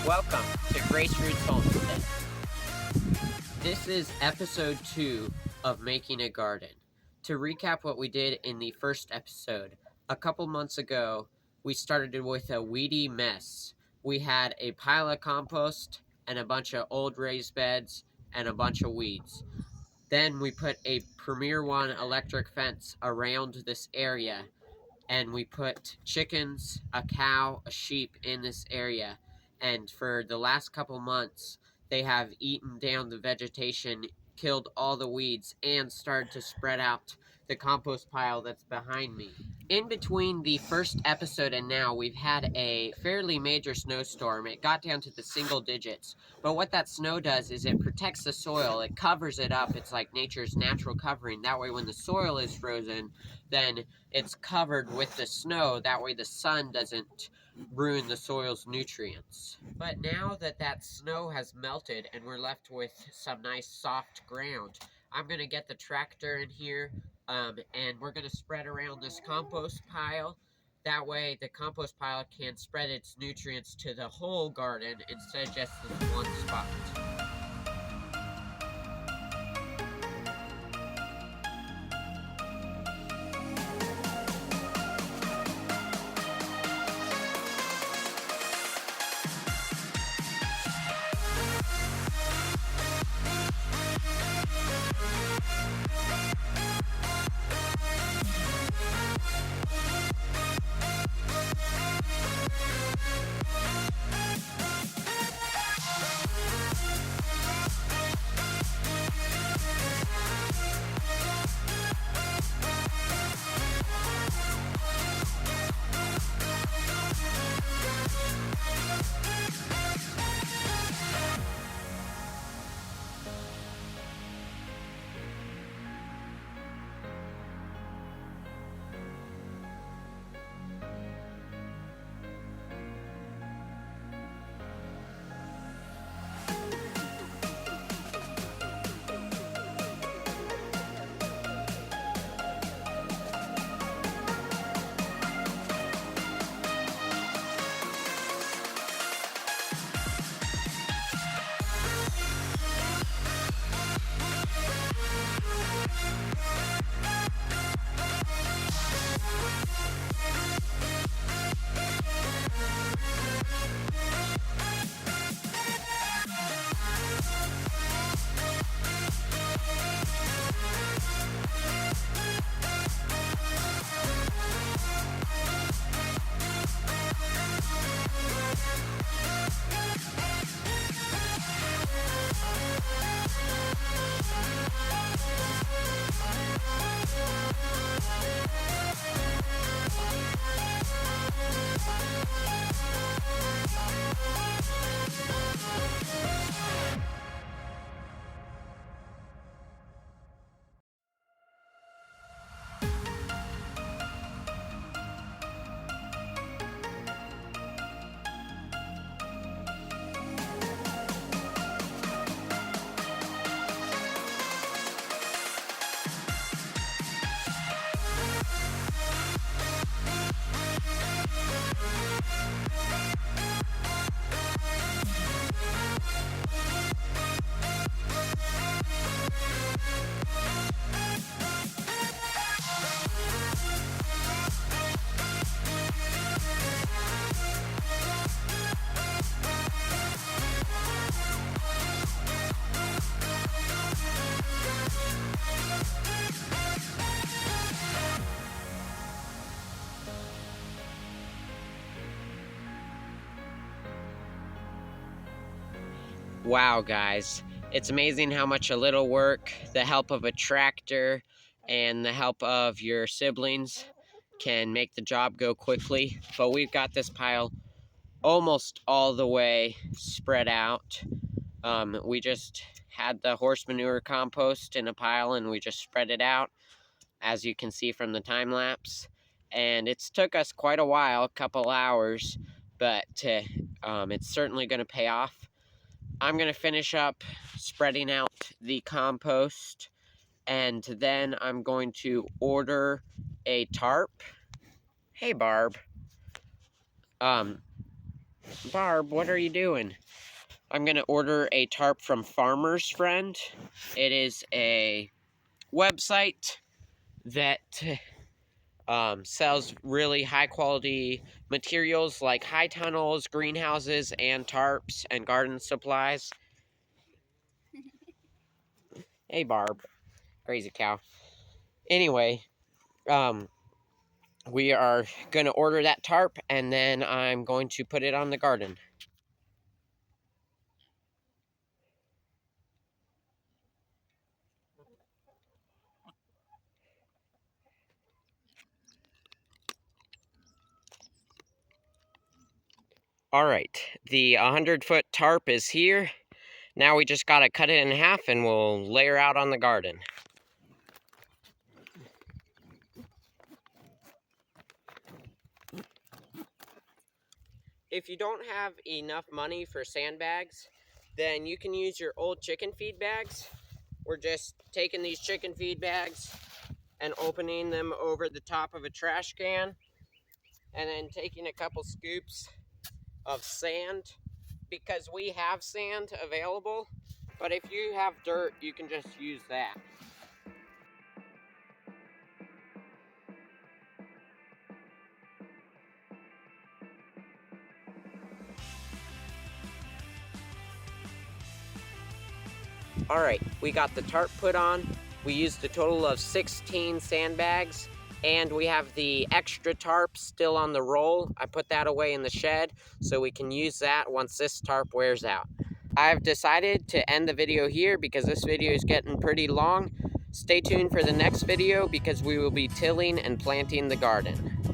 Welcome to Grace Roots Homestead. This is episode 2 of Making a Garden. To recap what we did in the first episode, a couple months ago, we started with a weedy mess. We had a pile of compost and a bunch of old raised beds and a bunch of weeds. Then we put a Premier One electric fence around this area, and we put chickens, a cow, a sheep in this area. And for the last couple months, they have eaten down the vegetation, killed all the weeds, and started to spread out the compost pile that's behind me. In between the first episode and now, we've had a fairly major snowstorm. It got down to the single digits. But what that snow does is it protects the soil. It covers it up. It's like nature's natural covering. That way when the soil is frozen, then it's covered with the snow. That way the sun doesn't ruin the soil's nutrients. But now that that snow has melted and we're left with some nice soft ground, I'm going to get the tractor in here and we're going to spread around this compost pile. That way the compost pile can spread its nutrients to the whole garden instead of just this one spot. Wow, guys, it's amazing how much a little work, the help of a tractor, and the help of your siblings can make the job go quickly. But we've got this pile almost all the way spread out. We just had the horse manure compost in a pile and we just spread it out, as you can see from the time lapse. And it's took us quite a while, a couple hours, but it's certainly going to pay off. I'm going to finish up spreading out the compost, and then I'm going to order a tarp. Hey, Barb. Barb, what are you doing? I'm going to order a tarp from Farmer's Friend. It is a website that sells really high quality materials like high tunnels, greenhouses, and tarps and garden supplies. Hey, Barb. Crazy cow. Anyway, we are going to order that tarp, and then I'm going to put it on the garden. All right, the 100-foot tarp is here. Now we just got to cut it in half and we'll layer out on the garden. If you don't have enough money for sandbags, then you can use your old chicken feed bags. We're just taking these chicken feed bags and opening them over the top of a trash can, and then taking a couple scoops of sand, because we have sand available, but if you have dirt, you can just use that. All right, we got the tarp put on. We used a total of 16 sandbags, and we have the extra tarp still on the roll. I put that away in the shed so we can use that once this tarp wears out. I've decided to end the video here because this video is getting pretty long. Stay tuned for the next video because we will be tilling and planting the garden.